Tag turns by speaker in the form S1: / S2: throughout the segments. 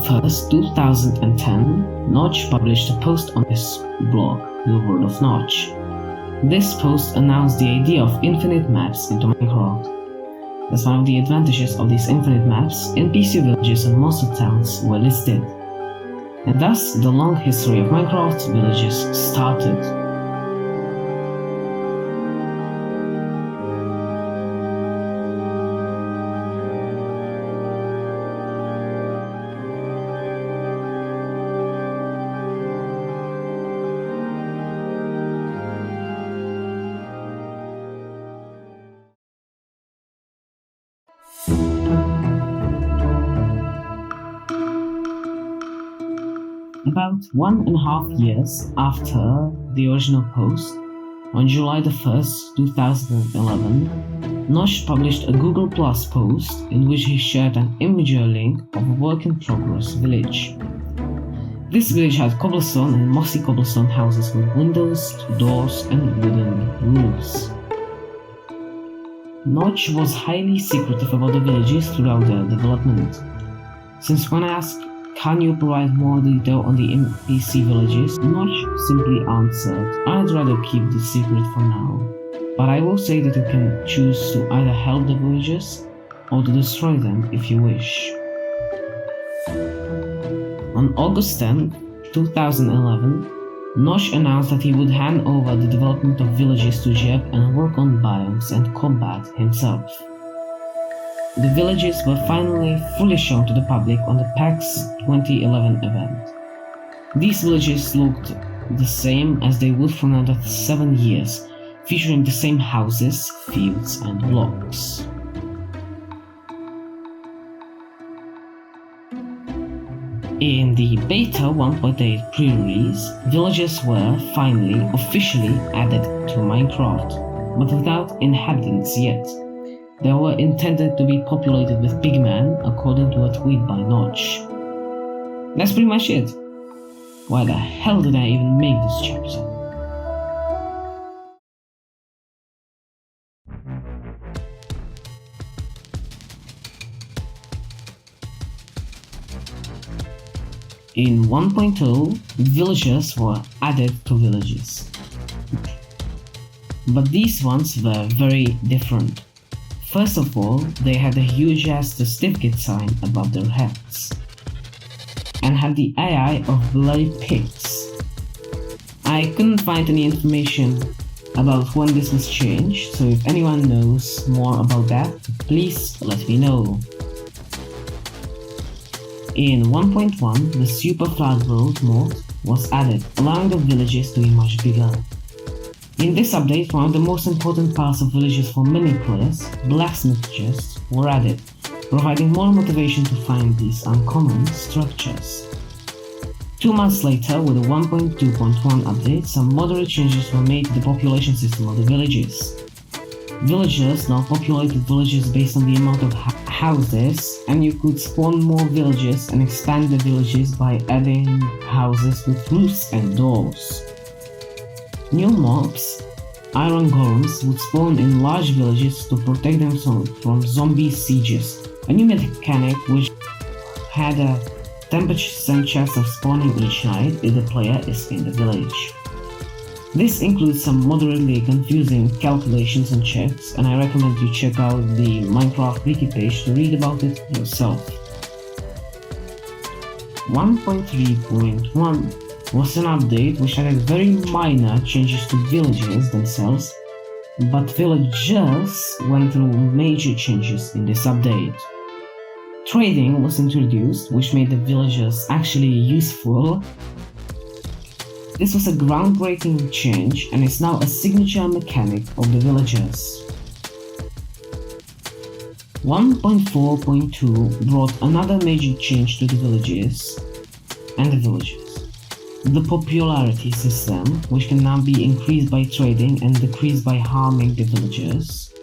S1: 1st, 2010, Notch published a post on his blog, The World of Notch. This post announced the idea of infinite maps into Minecraft. As one of the advantages of these infinite maps, NPC villages and monster towns were listed. And thus, the long history of Minecraft villages started. About 1.5 years after the original post, on July 1st, 2011, Notch published a Google Plus post in which he shared an imagery link of a work-in-progress village. This village had cobblestone and mossy cobblestone houses with windows, doors, and wooden roofs. Notch was highly secretive about the villages throughout their development, since when I asked, "Can you provide more detail on the NPC villages?" Notch simply answered, "I'd rather keep this secret for now, but I will say that you can choose to either help the villages or to destroy them if you wish." On August 10, 2011, Notch announced that he would hand over the development of villages to Jeb and work on biomes and combat himself. The villages were finally fully shown to the public on the PAX 2011 event. These villages looked the same as they would for another 7 years, featuring the same houses, fields, and blocks. In the beta 1.8 pre-release, villages were finally officially added to Minecraft, but without inhabitants yet. They were intended to be populated with pigmen, according to a tweet by Notch. That's pretty much it. Why the hell did I even make this chapter? In 1.0, villagers were added to villages. But these ones were very different. First of all, they had a huge ass certificate sign above their heads, and had the AI of bloody pigs. I couldn't find any information about when this was changed, so if anyone knows more about that, please let me know. In 1.1, the Super Flat World mode was added, allowing the villages to be much bigger. In this update, one of the most important parts of villages for many players, blacksmith chests, were added, providing more motivation to find these uncommon structures. 2 months later, with the 1.2.1 update, some moderate changes were made to the population system of the villages. Villagers now populated villages based on the amount of houses, and you could spawn more villages and expand the villages by adding houses with roofs and doors. New mobs, iron golems, would spawn in large villages to protect them from zombie sieges, a new mechanic which had a 10% chance of spawning each night if the player is in the village. This includes some moderately confusing calculations and checks, and I recommend you check out the Minecraft wiki page to read about it yourself. 1.3.1 was an update which added very minor changes to villages themselves, but villagers went through major changes in this update. Trading was introduced, which made the villagers actually useful. This was a groundbreaking change and is now a signature mechanic of the villagers. 1.4.2 brought another major change to the villages and the villages. The popularity system, which can now be increased by trading and decreased by harming the villagers.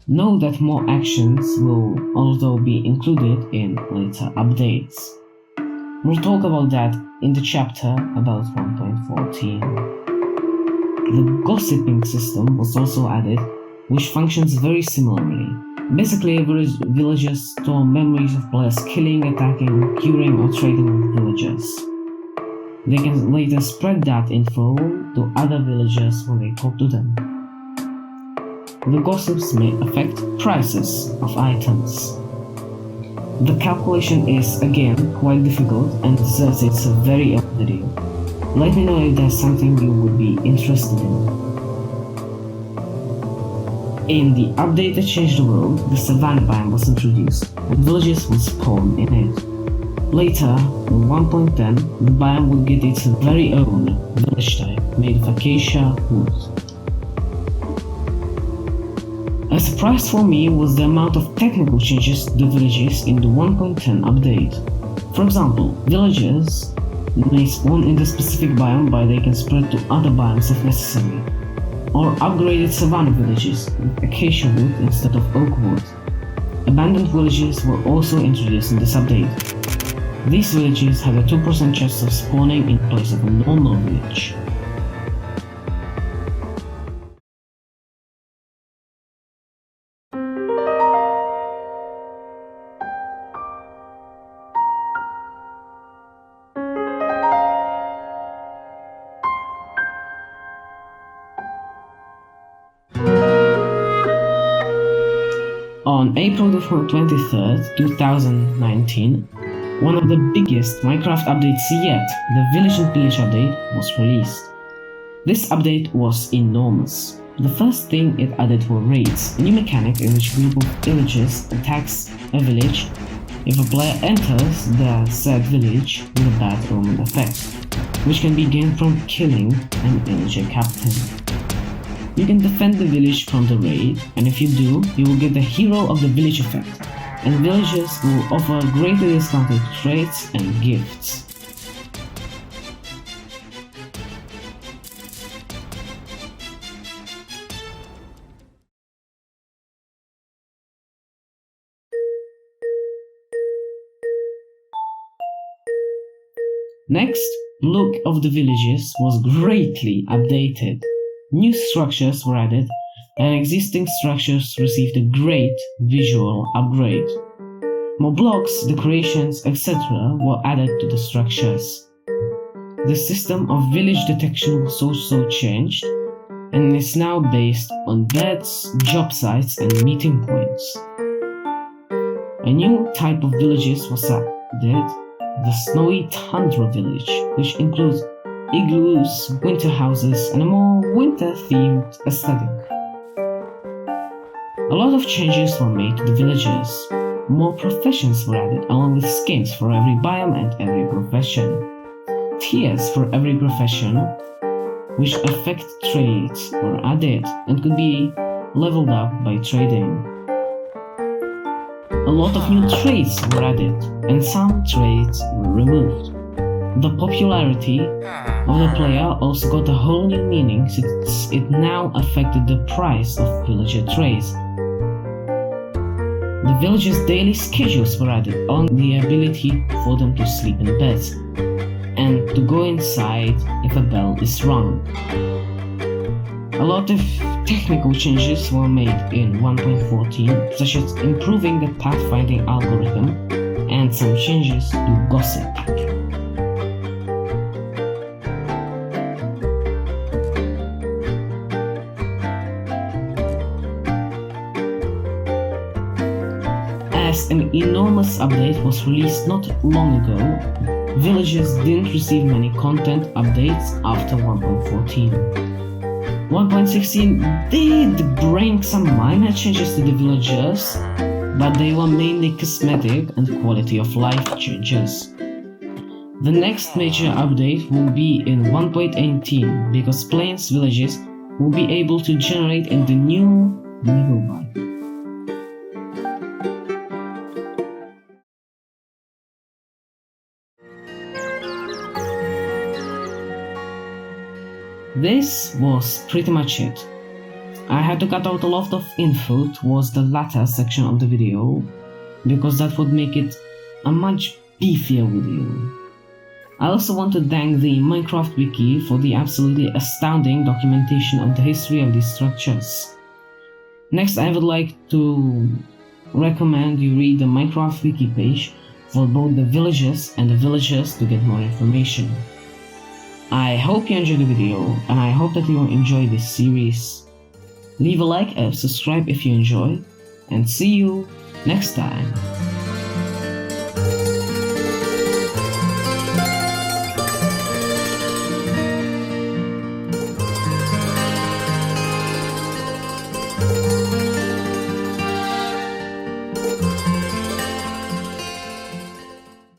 S1: Know that more actions will also be included in later updates. We'll talk about that in the chapter about 1.14. The gossiping system was also added, which functions very similarly. Basically, villagers store memories of players killing, attacking, curing, or trading with villagers. They can later spread that info to other villagers when they talk to them. The gossips may affect prices of items. The calculation is again quite difficult and deserves its very own video. Let me know if there's something you would be interested in. In the update that changed the world, the Savannah biome was introduced, and villages would spawn in it. Later, in 1.10, the biome would get its very own village type made of acacia wood. A surprise for me was the amount of technical changes to the villages in the 1.10 update. For example, villagers may spawn in the specific biome but they can spread to other biomes if necessary. Or upgraded savanna villages with acacia wood instead of oak wood. Abandoned villages were also introduced in this update. These villages had a 2% chance of spawning in place of a normal village. On April 23rd, 2019, one of the biggest Minecraft updates yet, the Village and Pillage update, was released. This update was enormous. The first thing it added were raids, a new mechanic in which a group of villagers attacks a village if a player enters the said village with a bad omen effect, which can be gained from killing an villager captain. You can defend the village from the raid, and if you do, you will get the hero of the village effect, and villagers will offer greatly discounted traits and gifts. Next, look of the villages was greatly updated. New structures were added, and existing structures received a great visual upgrade. More blocks, decorations, etc. were added to the structures. The system of village detection was also changed, and is now based on beds, job sites, and meeting points. A new type of villages was added, the Snowy Tundra village, which includes igloos, winter houses, and a more winter-themed aesthetic. A lot of changes were made to the villages. More professions were added, along with skins for every biome and every profession. Tiers for every profession, which affect trades, were added and could be leveled up by trading. A lot of new traits were added, and some traits were removed. The popularity of the player also got a whole new meaning since it now affected the price of villager traits. The villagers' daily schedules were added on the ability for them to sleep in beds and to go inside if a bell is rung. A lot of technical changes were made in 1.14, such as improving the pathfinding algorithm and some changes to gossip. As an enormous update was released not long ago, villagers didn't receive many content updates after 1.14. 1.16 did bring some minor changes to the villagers, but they were mainly cosmetic and quality of life changes. The next major update will be in 1.18 because Plains villages will be able to generate in the new level biome. This was pretty much it. I had to cut out a lot of info towards the latter section of the video, because that would make it a much beefier video. I also want to thank the Minecraft wiki for the absolutely astounding documentation of the history of these structures. Next, I would like to recommend you read the Minecraft wiki page for both the villages and the villagers to get more information. I hope you enjoyed the video, and I hope that you will enjoy this series. Leave a like and subscribe if you enjoy, and see you next time.